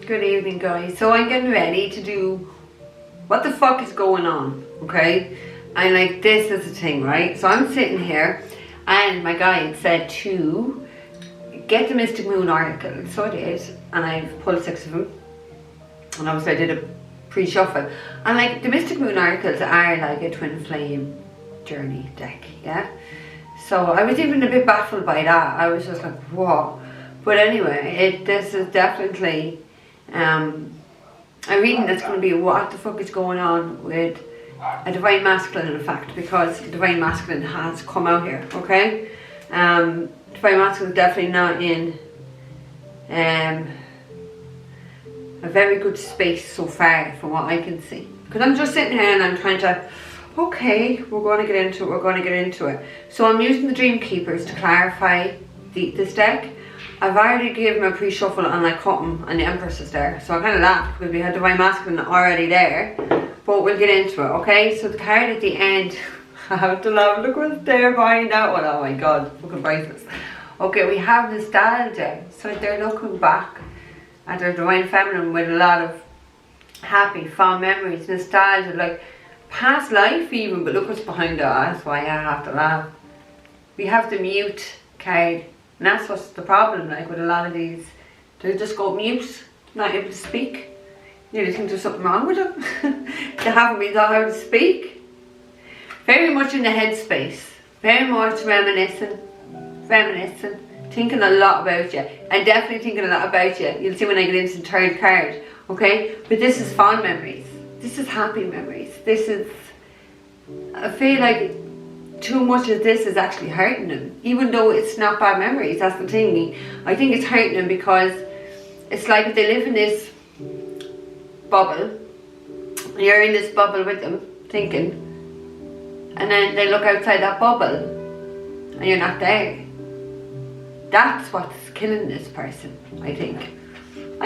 Good evening, guys. So I'm getting ready to do what the fuck is going on, okay? And like, this is the thing, right? So I'm sitting here and my guide said to get the Mystic Moon Oracle. So I did, and I've pulled 6 of them. And obviously I did a pre-shuffle. And like, the Mystic Moon Oracles are like a twin flame journey deck, yeah? So I was even a bit baffled by that. I was just like, whoa. But anyway, this is definitely a reading that's going to be what the fuck is going on with a Divine Masculine, in fact, because Divine Masculine has come out here, okay? Divine Masculine is definitely not in a very good space so far from what I can see. Because I'm just sitting here and I'm trying to, okay, we're going to get into it, So I'm using the Dream Keepers to clarify this deck. I've already given him a pre-shuffle and I cut him and the Empress is there. So I kind of laughed because we had Divine Masculine already there. But we'll get into it, okay? So the card at the end, I have to laugh. Look what's there behind that one. Oh my god, fucking priceless. Okay, we have nostalgia. So they're looking back at their Divine Feminine with a lot of happy, fond memories, nostalgia, like past life even. But look what's behind that. That's why I have to laugh. We have the Mute card. And that's what's the problem, like with a lot of these. They just go mute, not able to speak. You think there's something wrong with them. They haven't been taught how to speak. Very much in the headspace. Very much reminiscing, thinking a lot about you. And definitely thinking a lot about you. You'll see when I get into the third card, okay? But this is fond memories. This is happy memories. This is, I feel like too much of this is actually hurting them, even though it's not bad memories. That's the thing. I think it's hurting them because it's like if they live in this bubble, you're in this bubble with them thinking, and then they look outside that bubble and you're not there. That's what's killing this person, I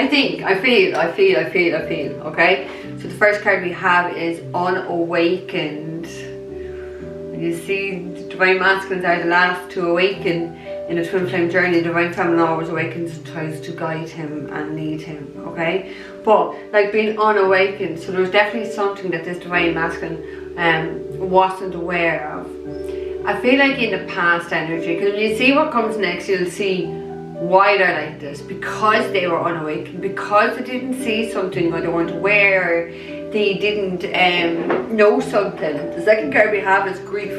feel, okay? So the first card we have is Unawakened. You see, Divine Masculines are the last to awaken in a twin flame journey. Divine Feminine always awakens and tries to guide him and lead him, okay? But, like being unawakened, so there's definitely something that this Divine Masculine wasn't aware of. I feel like in the past energy, because when you see what comes next, you'll see why they're like this. Because they were unawakened, because they didn't see something, or they weren't aware, or they didn't know something. The second card we have is grief.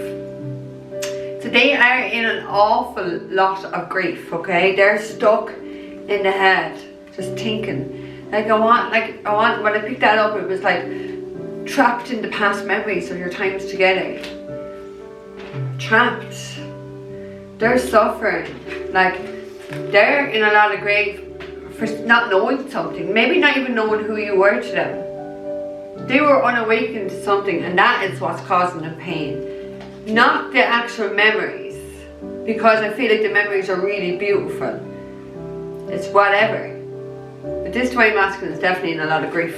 So they are in an awful lot of grief, okay? They're stuck in the head, just thinking. Like I want, when I picked that up, it was like trapped in the past memories of your times together. Trapped. They're suffering. Like, they're in a lot of grief for not knowing something. Maybe not even knowing who you were to them. They were unawakened to something, and that is what's causing the pain. Not the actual memories, because I feel like the memories are really beautiful. It's whatever. But this Divine Masculine is definitely in a lot of grief,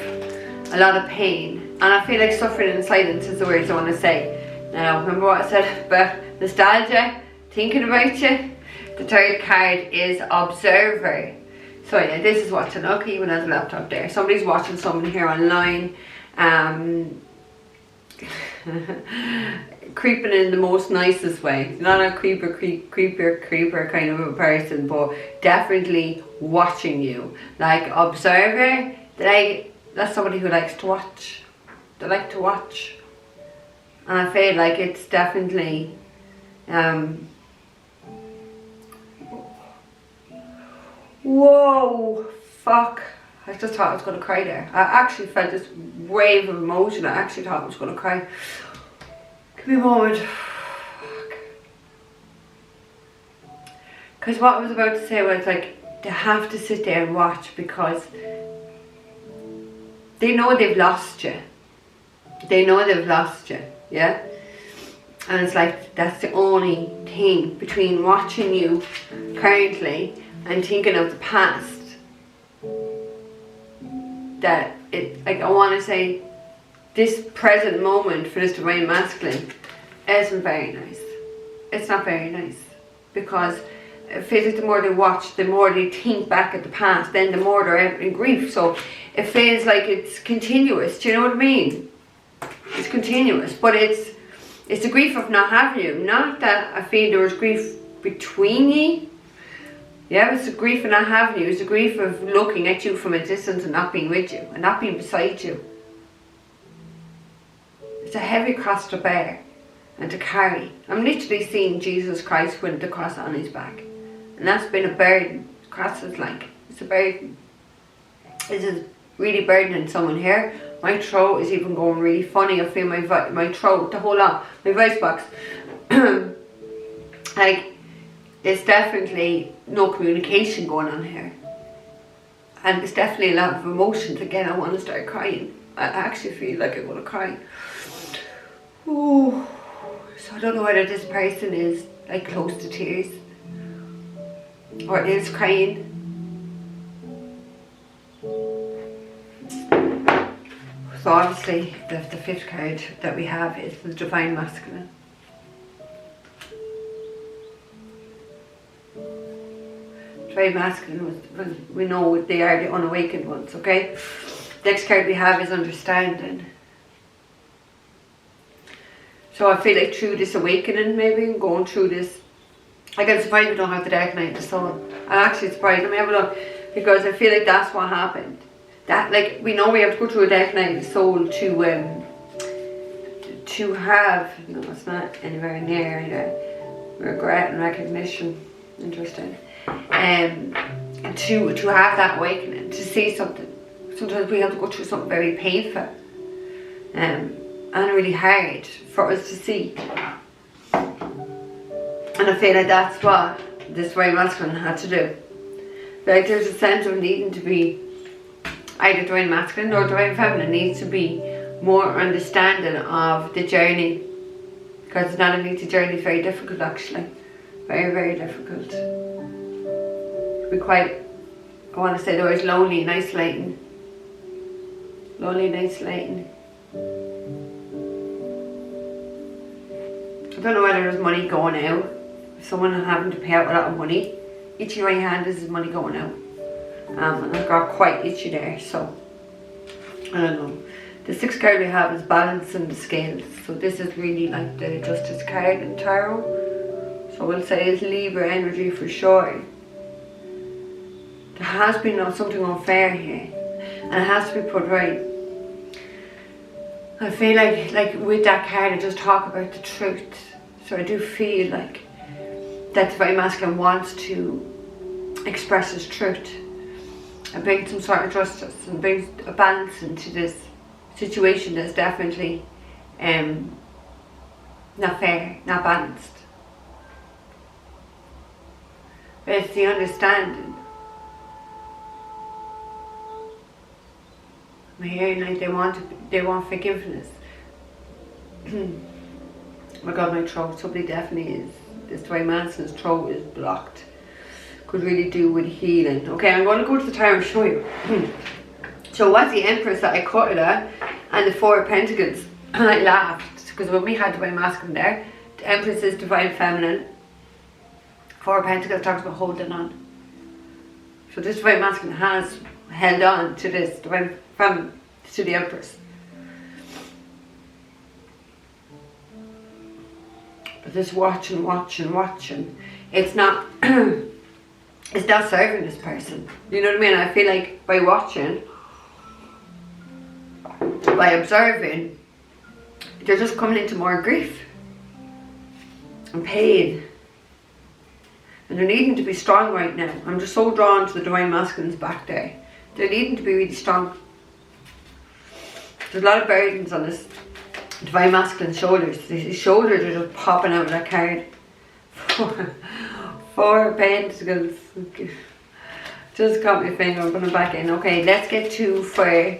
a lot of pain, and I feel like suffering in silence is the words I want to say. Now, remember what I said about nostalgia, thinking about you? The third card is Observer. So yeah, this is what to look, even as a laptop there. Somebody's watching someone here online. Creeping in the most nicest way. Not a creeper kind of a person, but definitely watching you. Like observer, that's somebody who likes to watch. They like to watch. And I feel like it's definitely whoa, fuck. I just thought I was going to cry there. I actually felt this wave of emotion. I actually thought I was going to cry. Give me a moment. Because what I was about to say was like, they have to sit there and watch because they know they've lost you. They know they've lost you, yeah? And it's like, that's the only thing between watching you currently and thinking of the past. That it, like, I want to say, this present moment for this Divine Masculine isn't very nice. It's not very nice because it feels like the more they watch, the more they think back at the past, then the more they're in grief. So it feels like it's continuous. Do you know what I mean? It's continuous, but it's the grief of not having you. Not that I feel there was grief between you. Yeah, it's the grief of not having you. It's the grief of looking at you from a distance and not being with you and not being beside you. It's a heavy cross to bear and to carry. I'm literally seeing Jesus Christ with the cross on his back. And that's been a burden. The cross is like, it's a burden. This is really burdening someone here. My throat is even going really funny. I feel my throat, the whole lot, my voice box. Like, there's definitely no communication going on here. And there's definitely a lot of emotions. Again, I want to start crying. I actually feel like I'm going to cry. Ooh. So I don't know whether this person is like close to tears or is crying. So obviously the fifth card that we have is the Divine Masculine. Divine Masculine, we know they are the unawakened ones, okay? Next card we have is Understanding. So I feel like through this awakening, maybe going through this, like I'm surprised we don't have the Dark Night of the Soul. I'm actually surprised. Let me have a look, because I feel like that's what happened. That, like, we know we have to go through a Dark Night of the Soul to have, no, it's not anywhere near regret and recognition. Interesting. To have that awakening, to see something. Sometimes we have to go through something very painful. And really hard for us to see. And I feel like that's what this Divine Masculine had to do. Like, there's a sense of needing to be either Divine Masculine or Divine Feminine needs to be more understanding of the journey, because it's not an easy journey. It's very difficult, actually. Very, very difficult. It be quite, I want to say the word lonely and isolating. Lonely and isolating. I don't know whether there's money going out. If someone having to pay out a lot of money, itchy right hand, this is money going out. And I've got quite itchy there, so I don't know. The sixth card we have is Balancing the Scales. So this is really like the Justice card in Tarot. So we'll say it's Libra energy for sure. There has been something unfair here, and it has to be put right. I feel like with that card I just talk about the truth. So I do feel like that Divine Masculine wants to express his truth and bring some sort of justice and bring a balance into this situation that's definitely not fair, not balanced. But it's the understanding. I'm hearing like they want forgiveness. Oh my God, my throat, somebody definitely is, this Divine Masculine's throat is blocked. Could really do with healing. Okay, I'm going to go to the tarot and show you. So what's the Empress that I cut it at, and the Four of Pentacles, and I laughed, because when we had Divine Masculine there, the Empress is Divine Feminine. Four of Pentacles talks about holding on. So this Divine Masculine has held on to this Divine Feminine, to the Empress. But this watching, it's not it's not serving this person. You know what I mean? I feel like by watching, by observing, they're just coming into more grief and pain. And they're needing to be strong right now. I'm just so drawn to the Divine Masculines back there. They're needing to be really strong. There's a lot of burdens on this Divine Masculine's shoulders. His shoulders are just popping out of that card. Four Pentacles. Just caught my finger. I'm going to back in. Okay, let's get two for the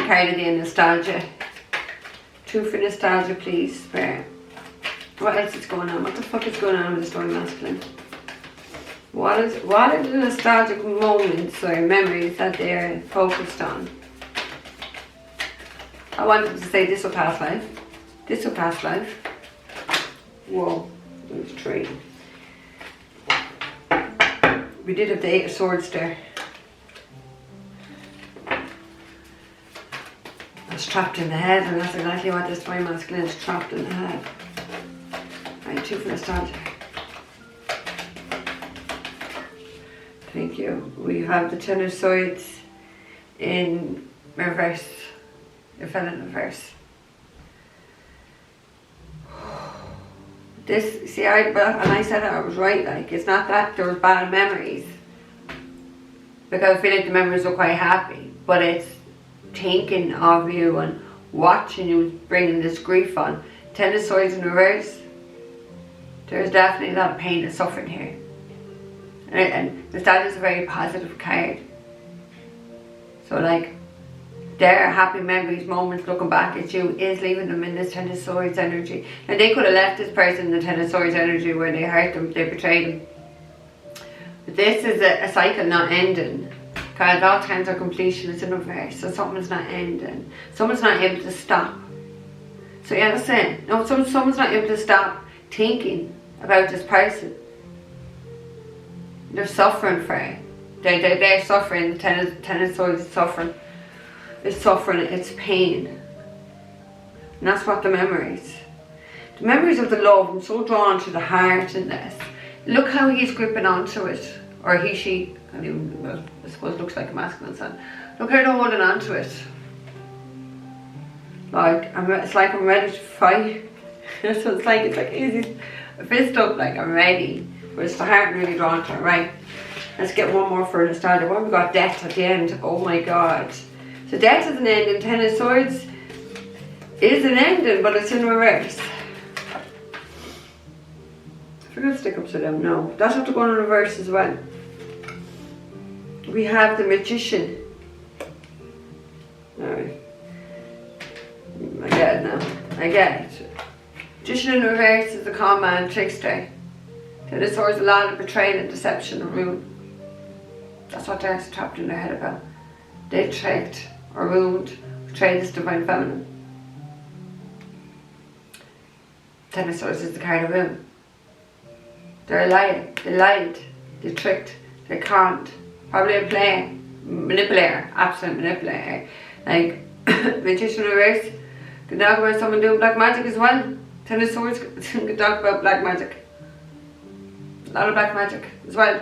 card of the nostalgia. Two for nostalgia, please. What else is going on? What the fuck is going on with this Divine Masculine? What are the nostalgic moments or memories that they're focused on? I wanted to say this will pass life. This will pass life. Whoa, there's 3. We did have the 8 of Swords there. It's trapped in the head, and that's exactly what this Divine Masculine is, trapped in the head. Right, 2 for the start. Thank you. We have the 10 of Swords in reverse. It fell in reverse. This, see, and I said I was right, like, it's not that there was bad memories. Because I feel like the memories were quite happy, but it's thinking of you and watching you bringing this grief on. 10 of Swords in reverse. There's definitely a lot of pain and suffering here. And that is a very positive card. So like, their happy memories, moments looking back at you is leaving them in this 10 of Swords energy. Now they could have left this person in the 10 of Swords energy where they hurt them, they betrayed them. But this is a cycle not ending. Because all times of completion is in reverse, so something's not ending. Someone's not able to stop. So you understand? No, someone's not able to stop thinking about this person. They're suffering for it. They're suffering. The 10 of Swords is suffering. It's suffering, it's pain. And that's what the memories. The memories of the love, I'm so drawn to the heart in this. Look how he's gripping onto it. Or he, she, I mean, well, I suppose it looks like a masculine son. Look how they're holding onto it. Like, it's like I'm ready to fight. So it's like easy, a fist up, like I'm ready. But it's the heart really drawn to it, right? Let's get one more for the start. What have we got? Death at the end. Oh my god. So death is an ending. 10 of Swords is an ending, but it's in reverse. I forgot to stick upside down. No, that's have to go in reverse as well. We have the Magician. Alright. I get it now. I get it. Magician in reverse is the con man, trickster. 10 of Swords, a lot of betrayal and deception and ruin. That's what they're trapped in their head about. They tricked or ruined, betrayed this Divine Feminine. 10 of Swords is the card of ruin. They're lying. They lied. They tricked. They conned. Probably a player. Manipulator. Absolute manipulator. Like, Magician in reverse. Can talk about someone doing black magic as well. 10 of Swords can talk about black magic. A lot of black magic as well.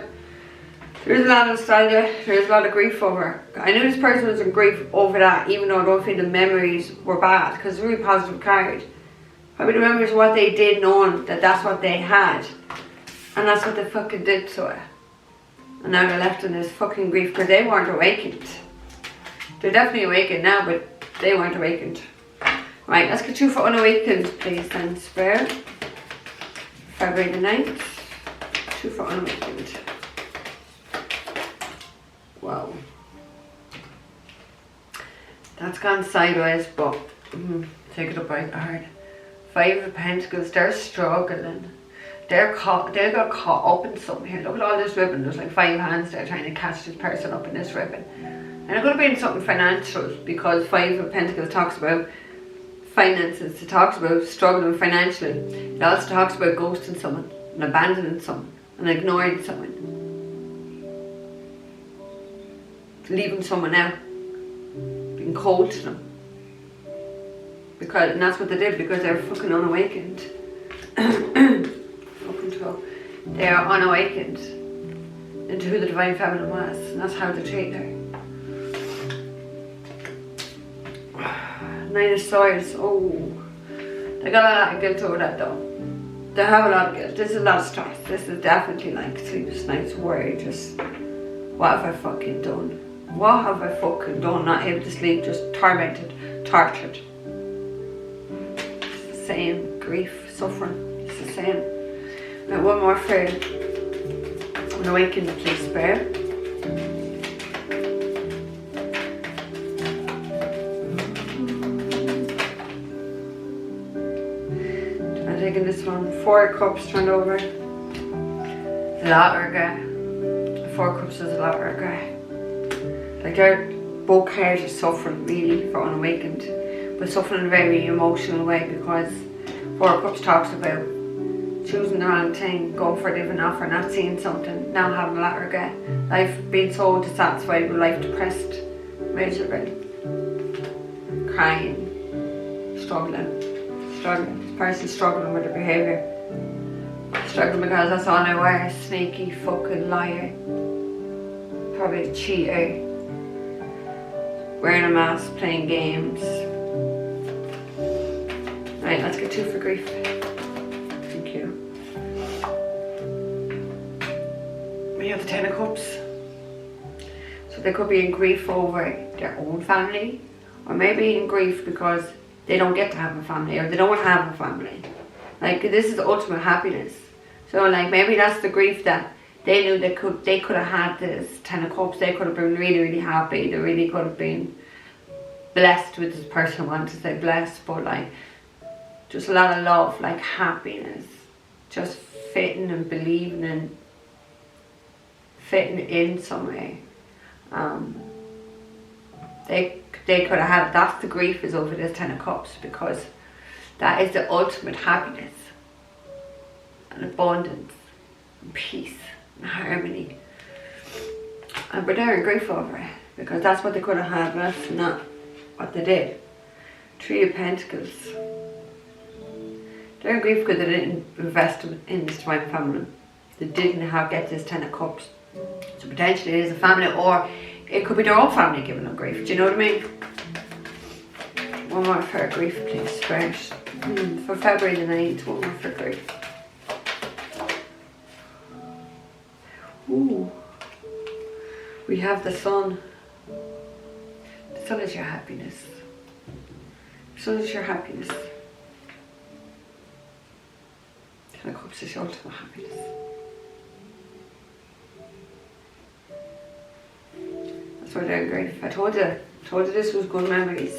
There's a lot of nostalgia, there's a lot of grief over. I knew this person was in grief over that, even though I don't feel the memories were bad, because it's a really positive card. Probably the memories of what they did, knowing that that's what they had. And that's what they fucking did to it. And now they're left in this fucking grief because they weren't awakened. They're definitely awakened now, but they weren't awakened. Right, let's get 2 for unawakened, please, then. Spirit. February the 9th. 2 for unawakened. Wow. That's gone sideways, but take it up right hard. 5 of Pentacles, they're struggling. They got caught up in something here. Look at all this ribbon. There's like 5 hands there trying to catch this person up in this ribbon. And it could have been something financial, because 5 of Pentacles talks about finances. It talks about struggling financially. It also talks about ghosting someone and abandoning someone and ignoring someone. Leaving someone out. Being cold to them. And that's what they did, because they're fucking unawakened. They are unawakened into who the Divine Feminine was, and that's how they treat her. 9 of Swords. Oh, they got a lot of guilt over that though. They have a lot of guilt. This is a lot of stress. This is definitely like sleepless nights, worry. Just, what have I fucking done? What have I fucking done? Not able to sleep, just tormented, tortured. It's the same. Grief, suffering. It's the same. Now one more for unawakened, please, Spirit. I'm taking this one. 4 of Cups turned over. A lot of regret. The 4 of Cups is a lot of regret. Like they're both cards are suffering really for unawakened, but suffering in a very emotional way, because 4 of Cups talks about choosing the wrong thing, going for living off or not seeing something, now having a lot of regret. Life being so dissatisfied with life, depressed, miserable, crying, struggling. This person's struggling with their behaviour. Struggling because that's all they were, sneaky fucking liar. Probably a cheater. Wearing a mask, playing games. Right, let's get 2 for grief. Thank you. We have the 10 of Cups. So they could be in grief over their own family, or maybe in grief because they don't get to have a family, or they don't want to have a family. Like, this is the ultimate happiness. So like, maybe that's the grief that they knew they could have had this 10 of Cups. They could have been really, really happy. They really could have been blessed with this person. I want to say blessed, but like, just a lot of love, like happiness, just fitting and believing and fitting in some way. They could have had, that's the grief is over this 10 of Cups, because that is the ultimate happiness and abundance and peace and harmony. But they're in grief over it because that's what they could have had, but that's not what they did. 3 of Pentacles. They're in grief because they didn't invest in this divine feminine. They didn't get this 10 of Cups. So potentially it is a family, or it could be their own family giving them grief. Do you know what I mean? One more for grief, please, first. For February the 9th, one more for grief. Ooh. We have the Sun. The Sun is your happiness. The Sun is your happiness. 10 of Cups is your ultimate happiness. That's why they're in grief. I told you this was good memories.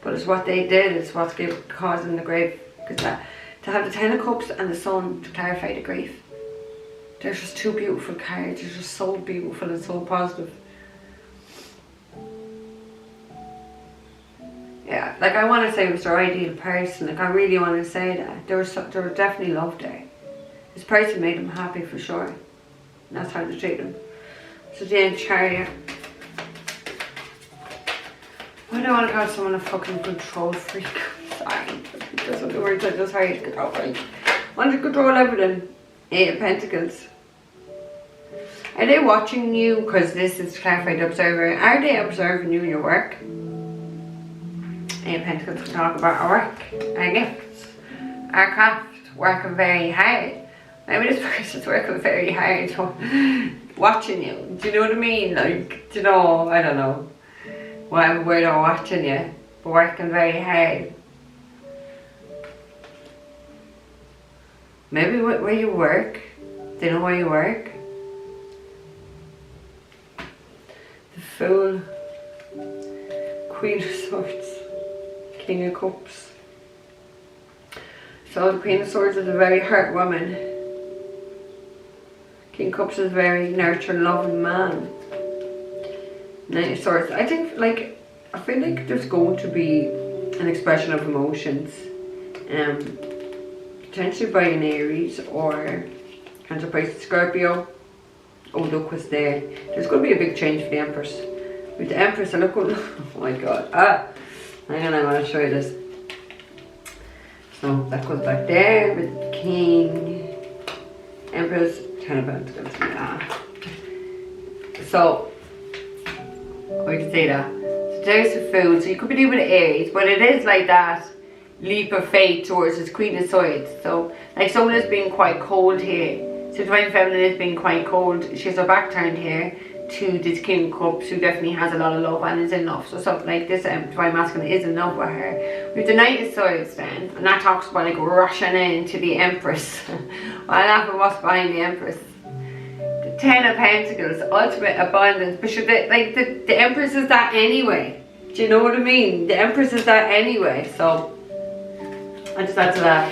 But it's what they did, it's what's causing the grief. Because to have the 10 of Cups and the Sun to clarify the grief. They're just 2 beautiful cards. They're just so beautiful and so positive. Yeah, like I want to say it was their ideal person. Like I really want to say that. There was definitely love there. This person made them happy for sure. And that's how they treat them. So the Chariot. Why do I want to call someone a fucking control freak? Sorry. That's what the words I just heard. Control freak. Want to control everything. 8 of Pentacles. Are they watching you? Because this is clarified observer. Are they observing you in your work? 8 of Pentacles to talk about our work, our gifts, our craft, working very hard. Maybe this person's working very hard, watching you. Do you know what I mean? Like, do you know, I don't know. Whatever word they're watching you, but working very hard. Maybe where you work, they know where you work. The Fool, Queen of Swords, King of Cups. So the Queen of Swords is a very hurt woman. King of Cups is a very nurturing, loving man. Knight of Swords. I think, like, I feel like there's going to be an expression of emotions. Potentially by an Aries or Cancer, Pisces, Scorpio. Oh, look what's there. There's going to be a big change for the Empress. With the Empress, look what, oh my god. Hang on, I want to show you this. So that goes back there with the King, Empress, 10 of Pentacles. So, I can say that. So there's the Fool. So you could be dealing with Aries, but it is like that leap of faith towards this Queen of Swords. So, like someone is being quite cold here. So Divine Feminine is being quite cold. She has her back turned here to this King of Cups, who definitely has a lot of love and is in love. So something like this Divine Masculine is in love with her. With the Knight of Swords then, and that talks about like rushing into the Empress. Well, I laugh at what's behind the Empress. The 10 of Pentacles, ultimate abundance. But should they, like the Empress is that anyway. Do you know what I mean? The Empress is that anyway. So I just had to laugh.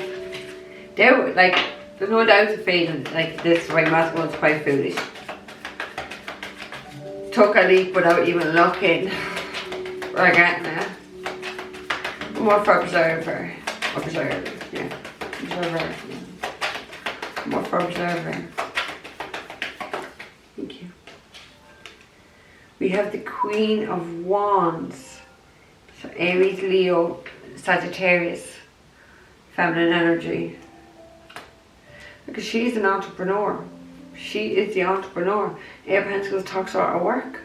They're like, there's no doubt of feeling like this Divine Masculine is quite foolish. Took a leap without even looking. We're getting there. More for Observer. Observer, yeah. Observer. Yeah. more for observer. Thank you. We have the Queen of Wands. So Aries, Leo, Sagittarius. Feminine energy. Because she's an entrepreneur. She is the entrepreneur. Eight of Pentacles talks about her work.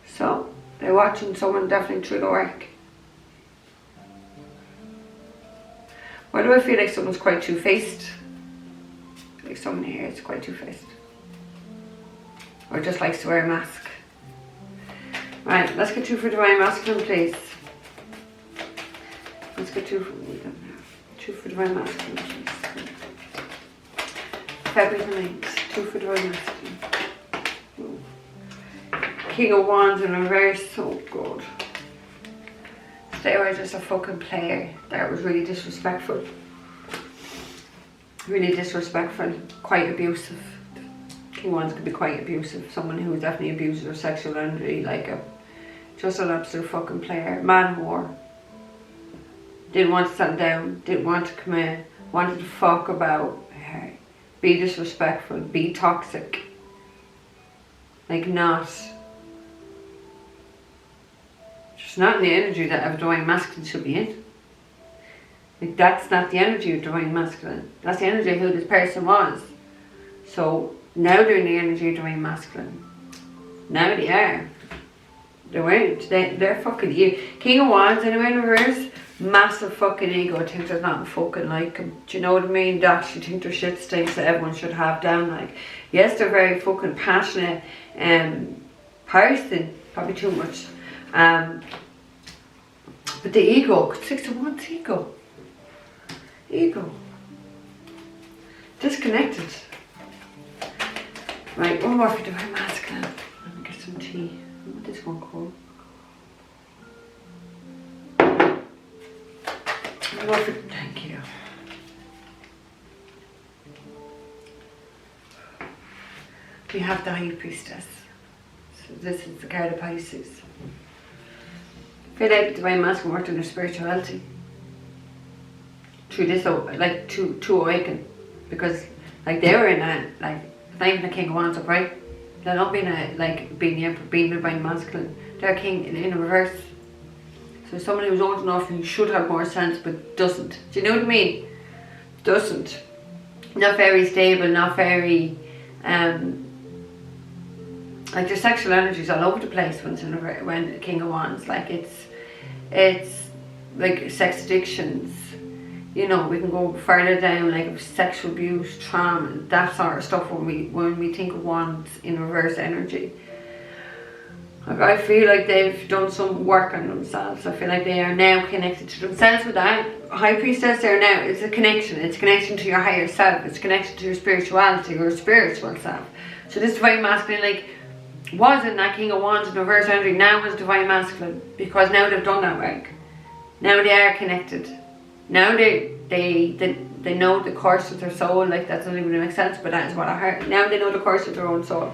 So they're watching someone definitely through the work. Why do I feel like someone's quite two-faced? Like someone here is quite two-faced. Or just likes to wear a mask. Right, let's get two for Divine Masculine, please. Let's get two for Divine Masculine, please. February the 9th, two for Divine Masculine. Ooh. King of Wands in reverse, so good. They were just a fucking player that was really disrespectful. Really disrespectful, quite abusive. King of Wands could be quite abusive. Someone who definitely abuses their sexual energy, like just an absolute fucking player. Man whore. Didn't want to settle down, didn't want to come in, wanted to fuck about, be disrespectful, be toxic. Like not. It's not in the energy that a Divine Masculine should be in. Like that's not the energy of Divine Masculine. That's the energy of who this person was. So now they're in the energy of Divine Masculine. Now they are. They weren't. They're fucking you. King of Wands anyway in reverse. Massive fucking ego. Thinks there's nothing fucking like him. Do you know what I mean? That she thinks their shit stinks that everyone should have down. Like yes, they're very fucking passionate person. Probably too much. But the ego, 6 of Wands, ego. Ego. Disconnected. Right, one more for Divine Masculine. Let me get some tea. What is this one called? One more for, thank you. We have the High Priestess. So this is the card of Pisces. I feel like Divine Masculine worked on their spirituality through this, like to awaken, because like they were in a like not even a King of Wands upright. They're not being a like being the Emperor, being the Divine Masculine. They're a King in a reverse. So someone who's old enough who should have more sense but doesn't. Do you know what I mean? Doesn't. Not very stable. Not very. Like their sexual energy's all over the place when it's in when King of Wands. Like it's like sex addictions. You know, we can go further down, like sexual abuse, trauma, that sort of stuff when we think of Wands in reverse energy. Like I feel like they've done some work on themselves. I feel like they are now connected to themselves with that. High Priestess there now, it's a connection. It's a connection to your higher self. It's a connection to your spirituality, your spiritual self. So this Divine Masculine, like, was in that King of Wands in reverse energy, now is Divine Masculine, because now they've done that work. Now they are connected. Now they know the course of their soul. Like that doesn't even make sense, but that is what I heard. Now they know the course of their own soul.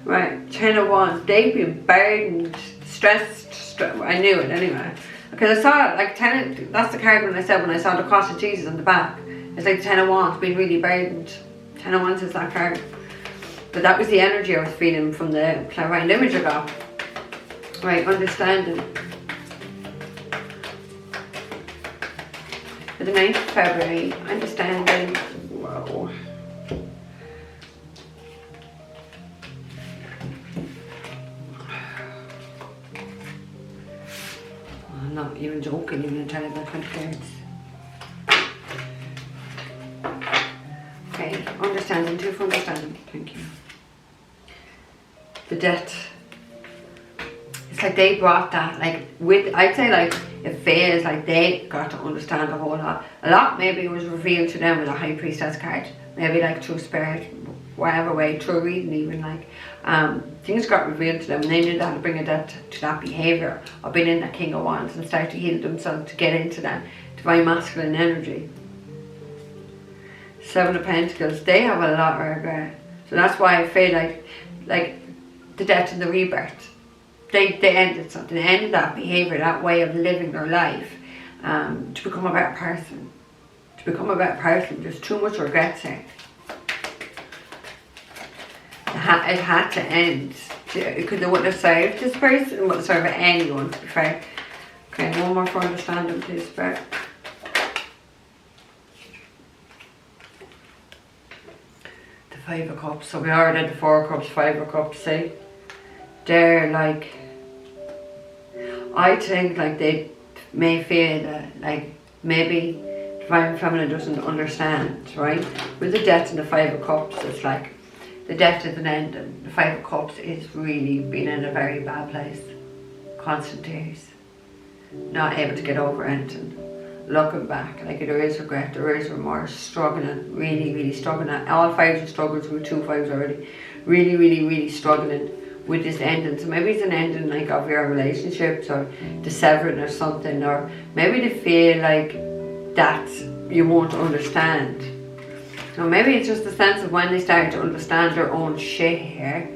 Right, 10 of Wands. They've been burdened, stressed. I knew it anyway, because I saw it like 10. That's the card when I saw the cross of Jesus on the back. It's like 10 of Wands being really burdened. 10 of Wands is that card. But that was the energy I was feeling from the clairvoyant image I got. Right, understanding. For the 9th of February, understanding. Whoa. I'm not even joking, even telling my cards. Okay, understanding, 2 for understanding. Thank you. The debt. It's like they brought that, like, with, I'd say, like, it feels like they got to understand a whole lot. A lot maybe was revealed to them with a High Priestess card. Maybe, like, through spirit, whatever way, through reading even, like, things got revealed to them, and they knew how to bring a debt to that behaviour of being in that King of Wands and start to heal themselves to get into that Divine Masculine energy. 7 of Pentacles, they have a lot of regret. So that's why I feel like the death and the rebirth. They ended something. They ended that behaviour, that way of living their life, to become a better person. To to become a better person. There's too much regret here. It had to end. Because they wouldn't have served this person, it wouldn't have served anyone, to be fair. Okay, one more for understanding, please, Spirit. The 5 of Cups. So we already had the 4 of Cups, 5 of Cups, see? They're like, I think like they may feel that like maybe Divine Feminine doesn't understand, right? With the Death and the 5 of Cups, it's like the Death is an end, and the 5 of Cups is really being in a very bad place. Constant tears. Not able to get over anything. Looking back, like there is regret, there is remorse, struggling, really struggling. All 5s are struggles, with 2 5s already. Really struggling with this ending. So maybe it's an ending like of your relationships, or the severing or something, or maybe they feel like that you won't understand. Or maybe it's just a sense of when they start to understand their own shit here,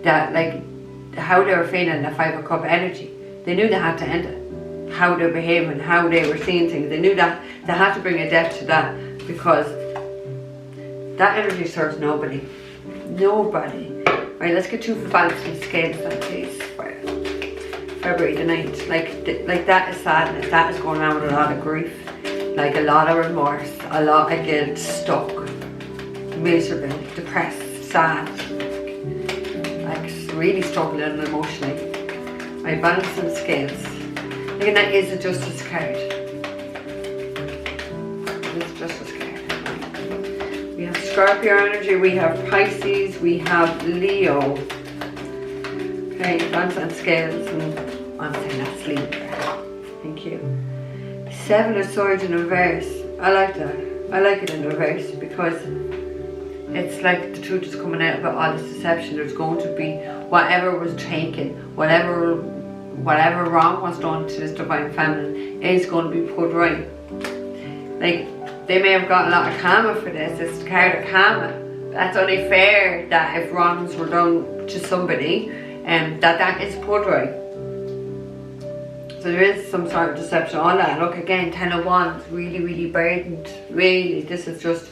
that like how they were feeling, the 5 of Cup energy. They knew they had to end it. How they're behaving, how they were seeing things. They knew that they had to bring a death to that, because that energy serves nobody. Nobody. Right, let's get 2 for balance and scales then, please. February the 9th. Like that is sadness. That is going around with a lot of grief. Like a lot of remorse. A lot of guilt. Stuck. Miserable. Depressed. Sad. Like really struggling emotionally. Right, balance and scales. Again, that is a Justice card. It's Justice card. We have Scorpio energy, we have Pisces, we have Leo. Okay, balance and scales, and I'm saying that's Libra. Thank you. 7 of Swords in reverse. I like that. I like it in reverse because it's like the truth is coming out about all this deception. There's going to be whatever was taken, whatever wrong was done to this Divine Feminine is going to be put right. Like, they may have got a lot of karma for this. It's the card of karma. That's only fair that if wrongs were done to somebody, that is put right. So there is some sort of deception on that. Look again, 10 of Wands, really burdened. Really, this is just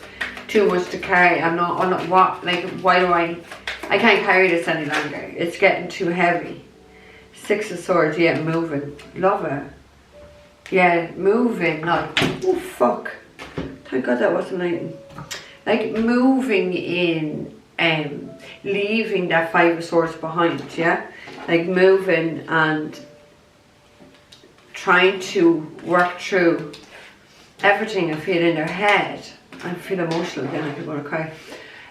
too much to carry. I'm not what, like, why do I can't carry this any longer. It's getting too heavy. 6 of Swords, yeah, moving. Love it. Yeah, moving, like, oh fuck. Thank God that wasn't lighting. Like moving in, leaving that 5 of Swords behind, yeah? Like moving and trying to work through everything I feel in their head. I feel emotional again, I'm going to cry.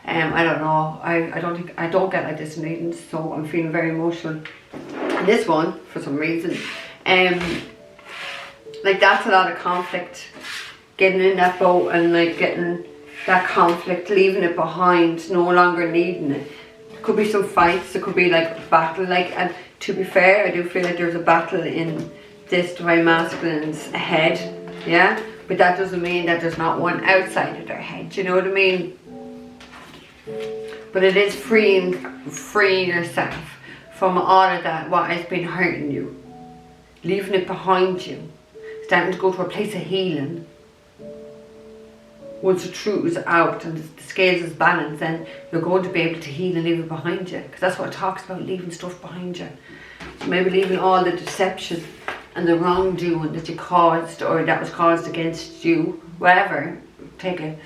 I don't know, I don't get like this in readings, so I'm feeling very emotional. And this one, for some reason, like that's a lot of conflict, getting in that boat and like getting that conflict, leaving it behind, no longer needing it. There could be some fights, there could be like a battle, like, and to be fair, I do feel like there's a battle in this Divine Masculine's head, yeah? But that doesn't mean that there's not one outside of their head, do you know what I mean? But it is freeing yourself from all of that, what has been hurting you. Leaving it behind you. Starting to go to a place of healing. Once the truth is out and the scales is balanced, then you're going to be able to heal and leave it behind you. Because that's what it talks about, leaving stuff behind you. So maybe leaving all the deception and the wrongdoing that you caused, or that was caused against you, whatever, take it.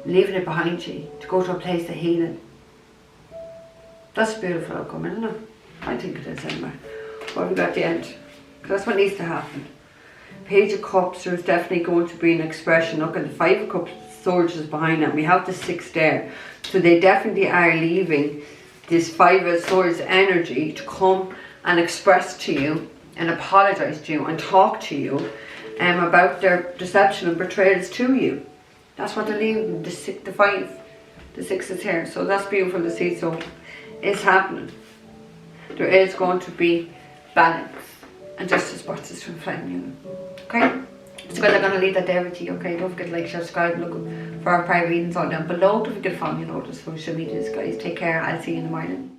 Leaving it behind you to go to a place of healing. That's a beautiful outcome, isn't it? I think it is anyway. What have we got at the end? Because that's what needs to happen. Page of Cups, there's definitely going to be an expression. Look at the 5 of Cups, Swords is behind that. We have the 6 there. So they definitely are leaving this 5 of Swords energy to come and express to you and apologise to you and talk to you about their deception and betrayals to you. That's what they're leaving, the 5, the 6 is here. So that's beautiful to see. So it's happening. There is going to be balance and justice boxes from Flying Union. Okay? So guys, I'm going to leave that there with you. Okay? Don't forget to like, share, subscribe, look for our private readings all down below. Don't forget to follow me on all the social medias, guys. Take care. I'll see you in the morning.